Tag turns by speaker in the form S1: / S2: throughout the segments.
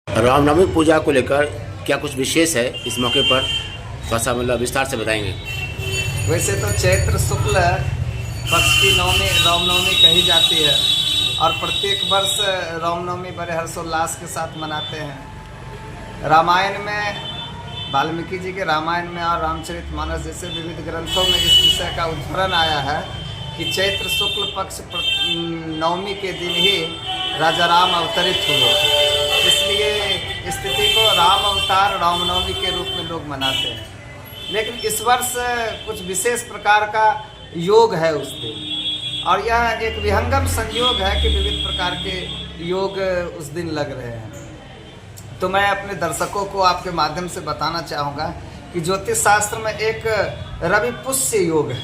S1: रामनवमी पूजा को लेकर क्या कुछ विशेष है इस मौके पर, थोड़ा सा मतलब विस्तार से बताएंगे।
S2: वैसे तो चैत्र शुक्ल पक्ष की नवमी रामनवमी कही जाती है और प्रत्येक वर्ष रामनवमी बड़े हर्षोल्लास के साथ मनाते हैं। रामायण में, वाल्मीकि जी के रामायण में और रामचरितमानस जैसे विविध ग्रंथों में इस विषय का उद्धरण आया है कि चैत्र शुक्ल पक्ष नवमी के दिन ही राजा राम अवतरित हुए। इसलिए स्थिति को राम अवतार रामनवमी के रूप में लोग मनाते हैं। लेकिन इस वर्ष कुछ विशेष प्रकार का योग है उस दिन, और यह एक विहंगम संयोग है कि विविध प्रकार के योग उस दिन लग रहे हैं। तो मैं अपने दर्शकों को आपके माध्यम से बताना चाहूँगा कि ज्योतिष शास्त्र में एक रवि पुष्य योग है।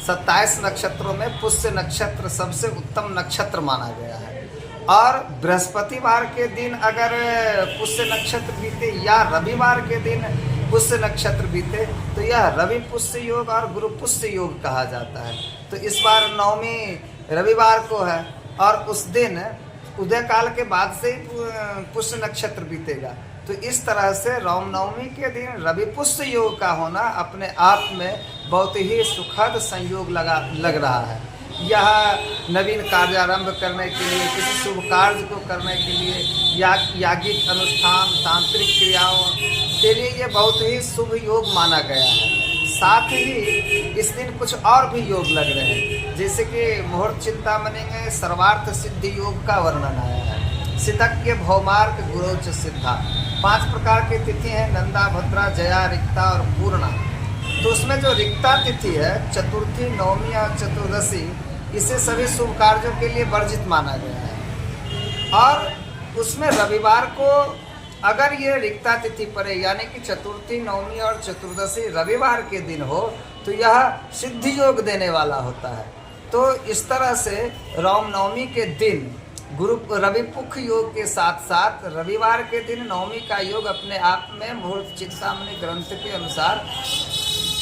S2: 27 नक्षत्रों में पुष्य नक्षत्र सबसे उत्तम नक्षत्र माना गया है, और बृहस्पतिवार के दिन अगर पुष्य नक्षत्र बीते या रविवार के दिन पुष्य नक्षत्र बीते तो यह रवि पुष्य योग और गुरु पुष्य योग कहा जाता है। तो इस बार नवमी रविवार को है और उस दिन उदय काल के बाद से ही पुष्य नक्षत्र बीतेगा। तो इस तरह से रामनवमी के दिन रवि पुष्य योग का होना अपने आप में बहुत ही सुखद संयोग लग रहा है। यह नवीन कार्यारंभ करने के लिए, किसी शुभ कार्य को करने के लिए, यागिक अनुष्ठान, तांत्रिक क्रियाओं के लिए ये बहुत ही शुभ योग माना गया है। साथ ही इस दिन कुछ और भी योग लग रहे हैं, जैसे कि मुहूर्त चिंतामणि में सर्वार्थ सिद्धि योग का वर्णन आया है। सिद्धज्ञ भौमार्क गुरोच सिद्धा, 5 प्रकार की तिथि हैं, नंदा, भद्रा, जया, रिक्ता और पूर्णा। तो उसमें जो रिक्ता तिथि है, चतुर्थी, नवमी और चतुर्दशी, इसे सभी शुभ कार्यों के लिए वर्जित माना गया है। और उसमें रविवार को अगर ये रिक्ता तिथि पड़े, यानी कि चतुर्थी, नवमी और चतुर्दशी रविवार के दिन हो, तो यह सिद्धि योग देने वाला होता है। तो इस तरह से रामनवमी के दिन रवि पुख योग के साथ साथ रविवार के दिन नवमी का योग अपने आप में मुहूर्त चिंतामणि ग्रंथ के अनुसार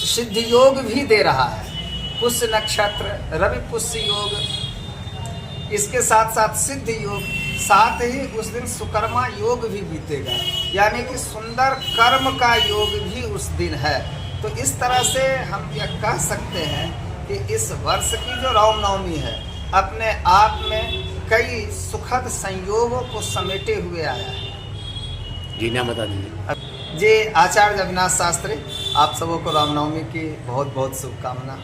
S2: सिद्धि योग भी दे रहा है। पुष्य नक्षत्र, रवि पुष्य योग, इसके साथ साथ सिद्धि योग, साथ ही उस दिन सुकर्मा योग भी बीतेगा, यानी कि सुंदर कर्म का योग भी उस दिन है। तो इस तरह से हम यह कह सकते हैं कि इस वर्ष की जो रामनवमी है अपने आप में कई सुखद संयोगों को समेटे हुए आया है।
S1: जी नाम बता दीजिए।
S2: जी आचार्य अविनाश शास्त्री, आप सबों को रामनवमी की बहुत बहुत शुभकामना।